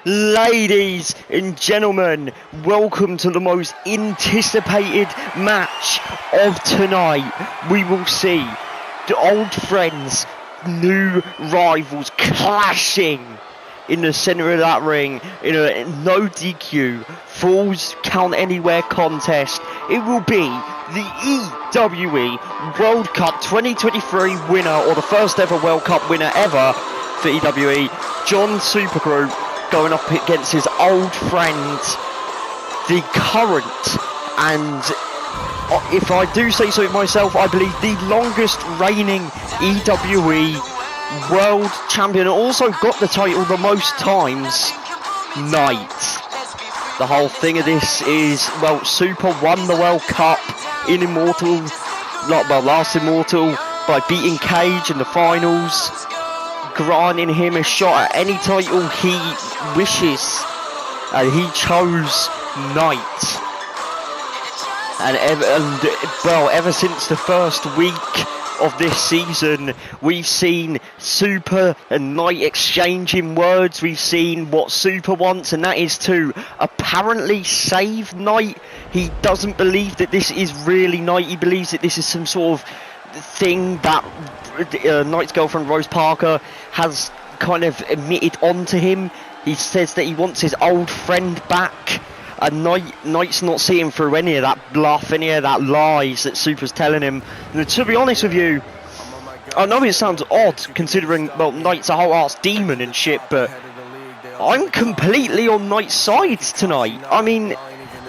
Ladies and gentlemen, welcome to the most anticipated match of tonight. We will see the old friends, new rivals clashing in the centre of that ring in a no DQ, Falls Count Anywhere contest. It will be the EWE World Cup 2023 winner, or the first ever World Cup winner ever for EWE, John Supergroup, going up against his old friend, the current, and if I do say so myself, I believe the longest reigning EWE World Champion, also got the title the most times, Knight. The whole thing of this is, well, Super won the World Cup in Immortal, last Immortal, by beating Cage in the finals, granting him a shot at any title he wishes, and he chose Knight. And ever since the first week of this season, we've seen Super and Knight exchanging words. We've seen what Super wants, and that is to apparently save Knight. He doesn't believe that this is really Knight. He believes that this is some sort of thing that Knight's girlfriend Rose Parker has kind of admitted onto him. He says that he wants his old friend back, and Knight's not seeing through any of that bluff, any of that lies that Super's telling him. And to be honest with you, I know it sounds odd considering, well, Knight's a whole ass demon and shit, but I'm completely on Knight's side tonight. I mean,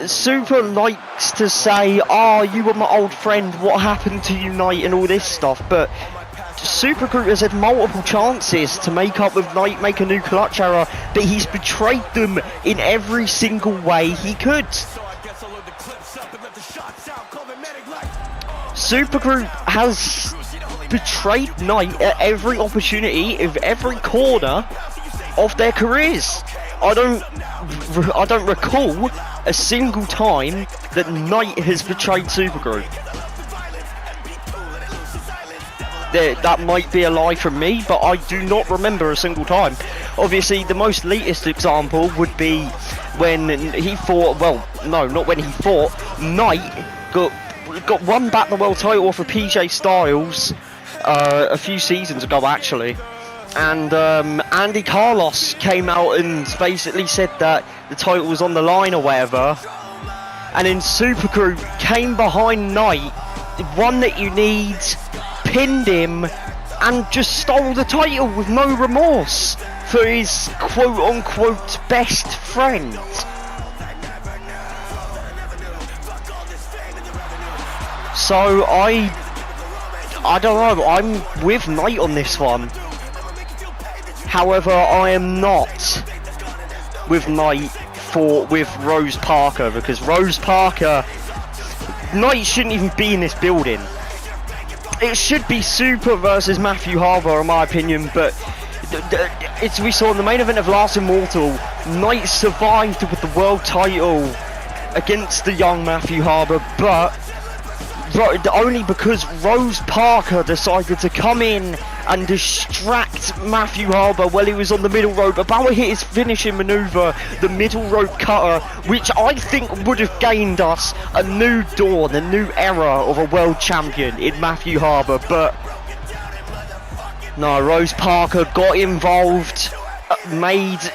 Super likes to say, "Oh, you were my old friend, what happened to you, Knight," and all this stuff, but Supergroup has had multiple chances to make up with Knight, make a new clutch error, but he's betrayed them in every single way he could. Supergroup has betrayed Knight at every opportunity of every corner of their careers. I don't recall a single time that Knight has betrayed Supergroup. That might be a lie from me, but I do not remember a single time. Obviously, the most latest example would be when he fought, well, no, not when he fought, Knight got won back the world title off of PJ Styles a few seasons ago, actually. And Andy Carlos came out and basically said that the title was on the line or whatever. And then Supergroup came behind Knight, won that you need, pinned him, and just stole the title with no remorse for his quote-unquote best friend. So I don't know, I'm with Knight on this one. However, I am not with Knight with Rose Parker, because Rose Parker, Knight shouldn't even be in this building. It should be Super versus Matthew Harbour, in my opinion, but we saw in the main event of Last Immortal, Knight survived with the world title against the young Matthew Harbour, but only because Rose Parker decided to come in and distract Matthew Harbour while he was on the middle rope, about to hit his finishing manoeuvre, the middle rope cutter, which I think would have gained us a new dawn, a new era of a world champion in Matthew Harbour. But no, Rose Parker got involved,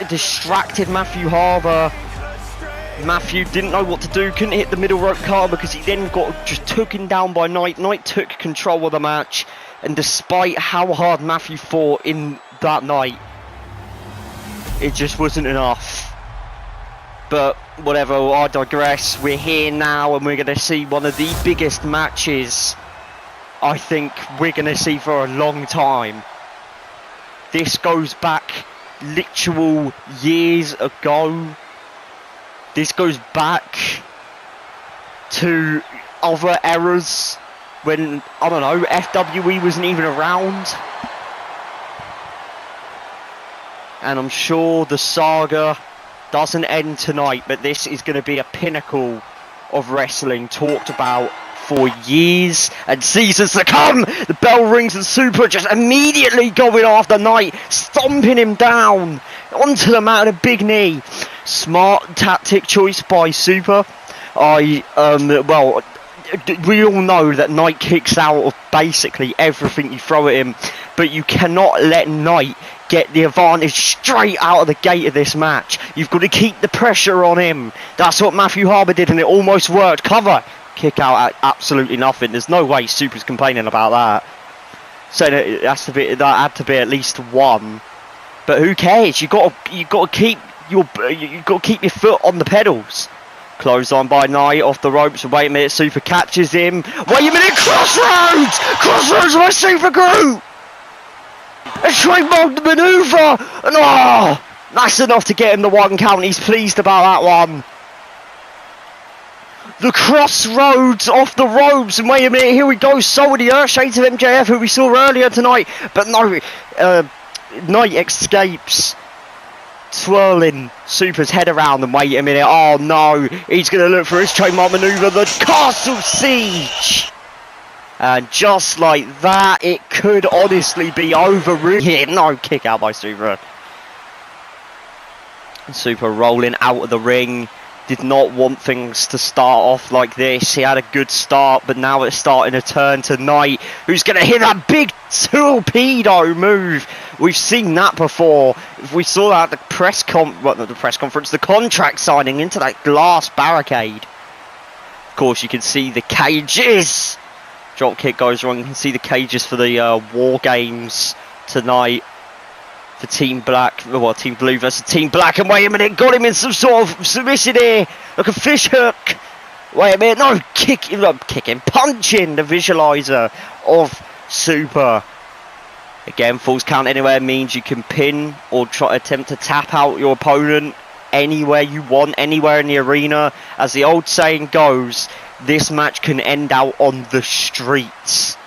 distracted Matthew Harbour. Matthew didn't know what to do, couldn't hit the middle rope cutter because he then got just taken down by Knight. Knight took control of the match, and despite how hard Matthew fought in that night, it just wasn't enough. But whatever, I digress. We're here now, and we're going to see one of the biggest matches I think we're going to see for a long time. This goes back literal years ago. This goes back to other eras when, I don't know, FWE wasn't even around. And I'm sure the saga doesn't end tonight, but this is going to be a pinnacle of wrestling talked about for years and seasons to come. The bell rings and Super just immediately going after Knight, stomping him down. onto the mat with a big knee. Smart tactic choice by Super. Well, we all know that Knight kicks out of basically everything you throw at him, but you cannot let Knight get the advantage straight out of the gate of this match. You've got to keep the pressure on him. That's what Matthew Harbour did, and it almost worked. Cover, kick out at absolutely nothing. There's no way Super's complaining about that. So that had to be at least one. But who cares? You got to keep your foot on the pedals. Closed on by Knight off the ropes. Wait a minute, Super catches him. Wait a minute, Crossroads! Crossroads by Super Group! A trademark manoeuvre! And that's enough to get him the 1 count. He's pleased about that one. The Crossroads off the ropes. And wait a minute, here we go. So are the Earthshades of MJF, who we saw earlier tonight. But no, Knight escapes. Twirling Super's head around, and wait a minute, oh no, he's going to look for his trademark manoeuvre, the Castle Siege! And just like that, it could honestly be over here. No, kick out by Super. Super rolling out of the ring. Did not want things to start off like this. He had a good start, but now it's starting to turn to Knight, who's going to hit that big torpedo move. We've seen that before. We saw that at the contract signing into that glass barricade. Of course, you can see the cages. Drop kick goes wrong. You can see the cages for the War Games tonight. For Team Black, well, Team Blue versus Team Black, and wait a minute, got him in some sort of submission here, like a fish hook. Wait a minute, no, punching the visualizer of Super. Again, falls count anywhere means you can pin or attempt to tap out your opponent anywhere you want, anywhere in the arena. As the old saying goes, this match can end out on the streets.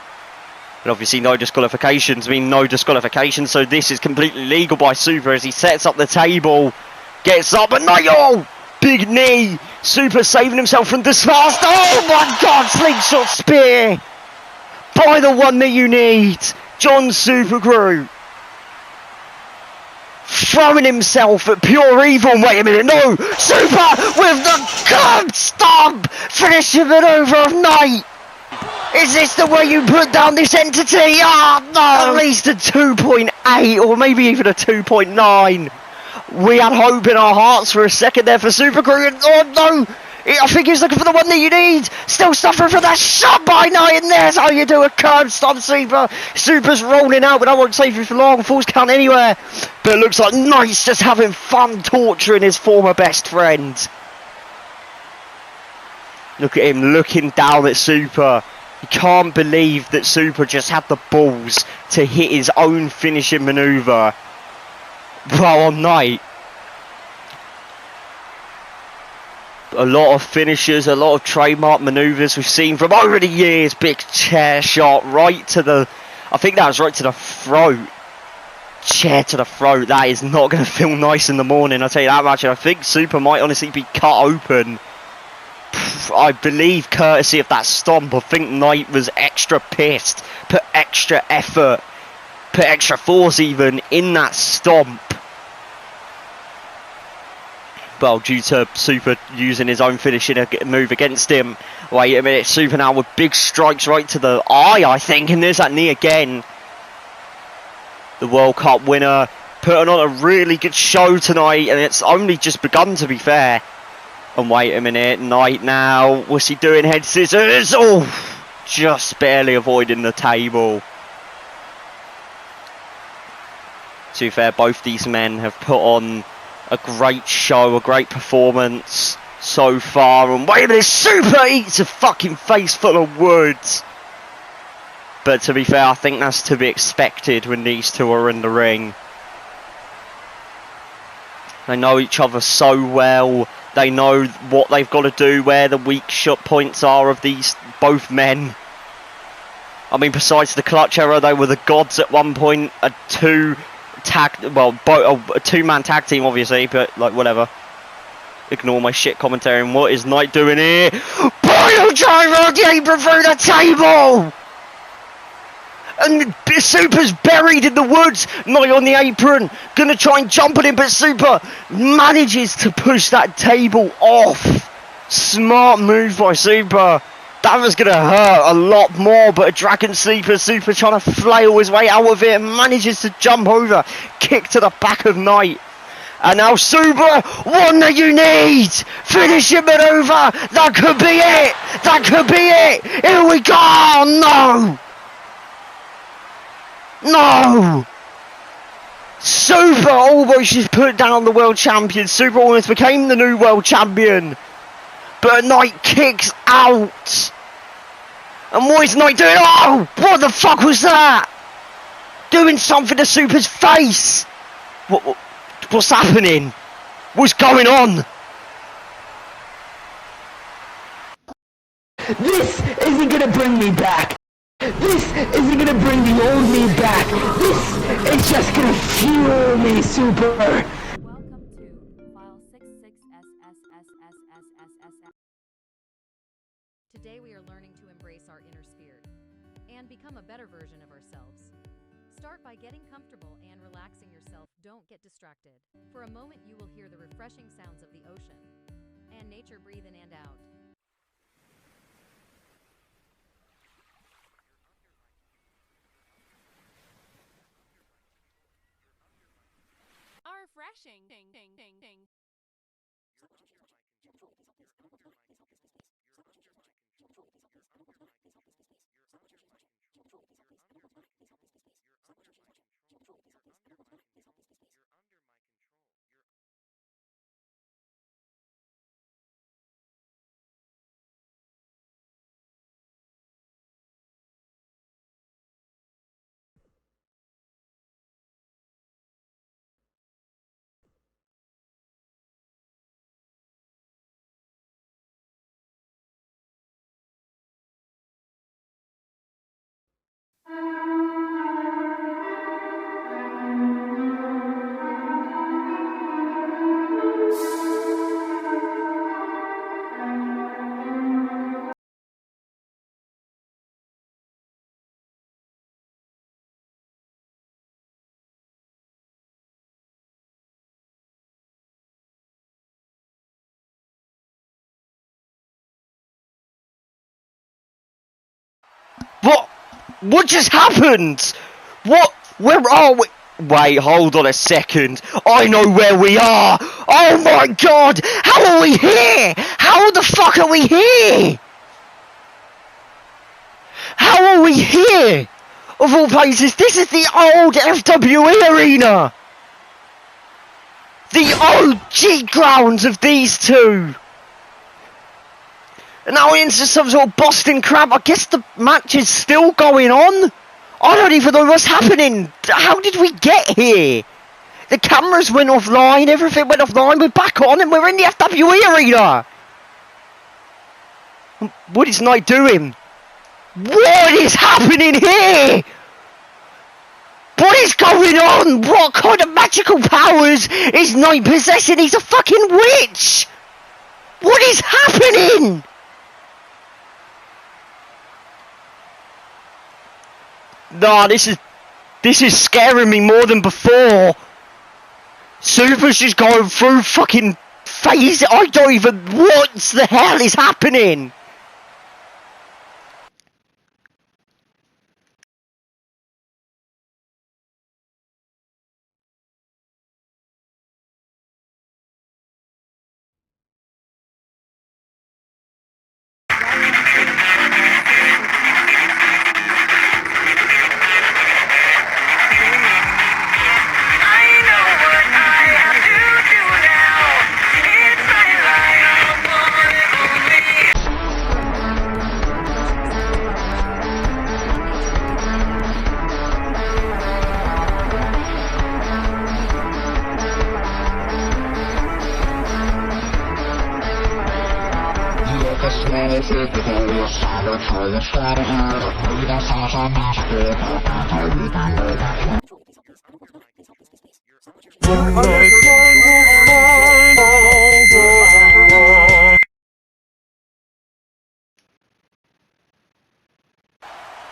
And obviously no disqualifications mean no disqualifications, so this is completely legal by Super as he sets up the table, gets up, and no, big knee, Super saving himself from disfast. Oh my god, slingshot spear by the one that you need, John Super Group. Throwing himself at pure evil. Wait a minute, no, Super with the curb stomp, finishing maneuver of Knight. Is this the way you put down this entity? Oh no! At least a 2.8 or maybe even a 2.9. We had hope in our hearts for a second there for Super Group. Oh no! I think he's looking for the one that you need. Still suffering from that shot by Knight, and there's how you do a curb stomp, Super. Super's rolling out, but I won't save you for long. Falls count anywhere. But it looks like Knight's just having fun torturing his former best friend. Look at him looking down at Super. He can't believe that Super just had the balls to hit his own finishing manoeuvre while on Knight. A lot of finishes, a lot of trademark manoeuvres we've seen from over the years. Big chair shot right to the, I think that was right to the throat. Chair to the throat. That is not going to feel nice in the morning, I'll tell you that much. And I think Super might honestly be cut open. I believe courtesy of that stomp. I think Knight was extra pissed, put extra effort, put extra force even in that stomp. Well, due to Super using his own finishing move against him. Wait a minute, Super now with big strikes right to the eye, I think, and there's that knee again. The World Cup winner putting on a really good show tonight, and it's only just begun, to be fair. And wait a minute, Knight now, what's he doing? Head scissors, oh, just barely avoiding the table. To be fair, both these men have put on a great show, a great performance so far. And wait a minute, Super eats a fucking face full of wood. But to be fair, I think that's to be expected when these two are in the ring. They know each other so well. They know what they've got to do, where the weak shot points are of these both men. I mean, besides the clutch era, they were the gods at one point. A two-man tag team, obviously, but like whatever. Ignore my shit commentary. And what is Knight doing here? Pile driver on the apron through the table! And Super's buried in the woods, Knight on the apron, gonna try and jump on him, but Super manages to push that table off. Smart move by Super. That was gonna hurt a lot more, but a Dragon Sleeper, Super trying to flail his way out of it, and manages to jump over, kick to the back of Knight. And now Super, one that you need! Finishing maneuver! That could be it! That could be it! Here we go! Oh, no! No! Super almost just put down the world champion. Super almost became the new world champion. But Knight kicks out. And what is Knight doing? Oh! What the fuck was that? Doing something to Super's face! What's happening? What's going on? This isn't gonna bring me back. This isn't gonna bring the old me back. This is just gonna fuel me, Super. Welcome to file 66SSSSSSSS. Today we are learning to embrace our inner spirit and become a better version of ourselves. Start by getting comfortable and relaxing yourself. Don't get distracted. For a moment you will hear the refreshing sounds of the ocean and nature breathe in and out. Refreshing. Ding, ding, ding, ding. What just happened? What? Where are we? Wait, hold on a second. I know where we are. Oh my god! How are we here? How the fuck are we here? How are we here? Of all places, this is the old FWE arena. The OG grounds of these two. And now into some sort of Boston Crab. I guess the match is still going on. I don't even know what's happening. How did we get here? The cameras went offline, everything went offline. We're back on and we're in the FWE arena. What is Knight doing? What is happening here? What is going on? What kind of magical powers is Knight possessing? He's a fucking witch. What is happening? Nah, this is scaring me more than before. Super's just going through fucking phases. I don't even. What the hell is happening?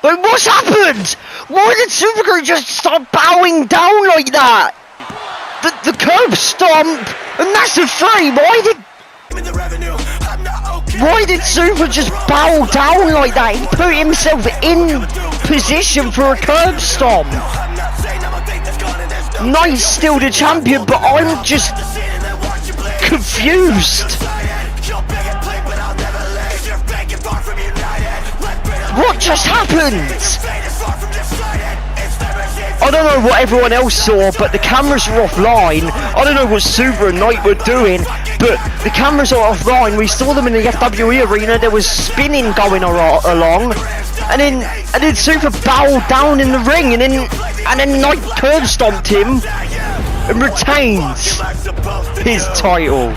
Wait, what's happened? happened? Why did Super just start bowing down like that? The curb stomp, and that's a 3. Why did Super just bow down like that? He put himself in position for a curb stomp. Knight's still the champion, but I'm just confused. What just happened? I don't know what everyone else saw, but the cameras were offline. I don't know what Super and Knight were doing, but the cameras are offline. We saw them in the FWE arena. There was spinning going along, and then Super bowed down in the ring, and then Knight curb stomped him and retains his title.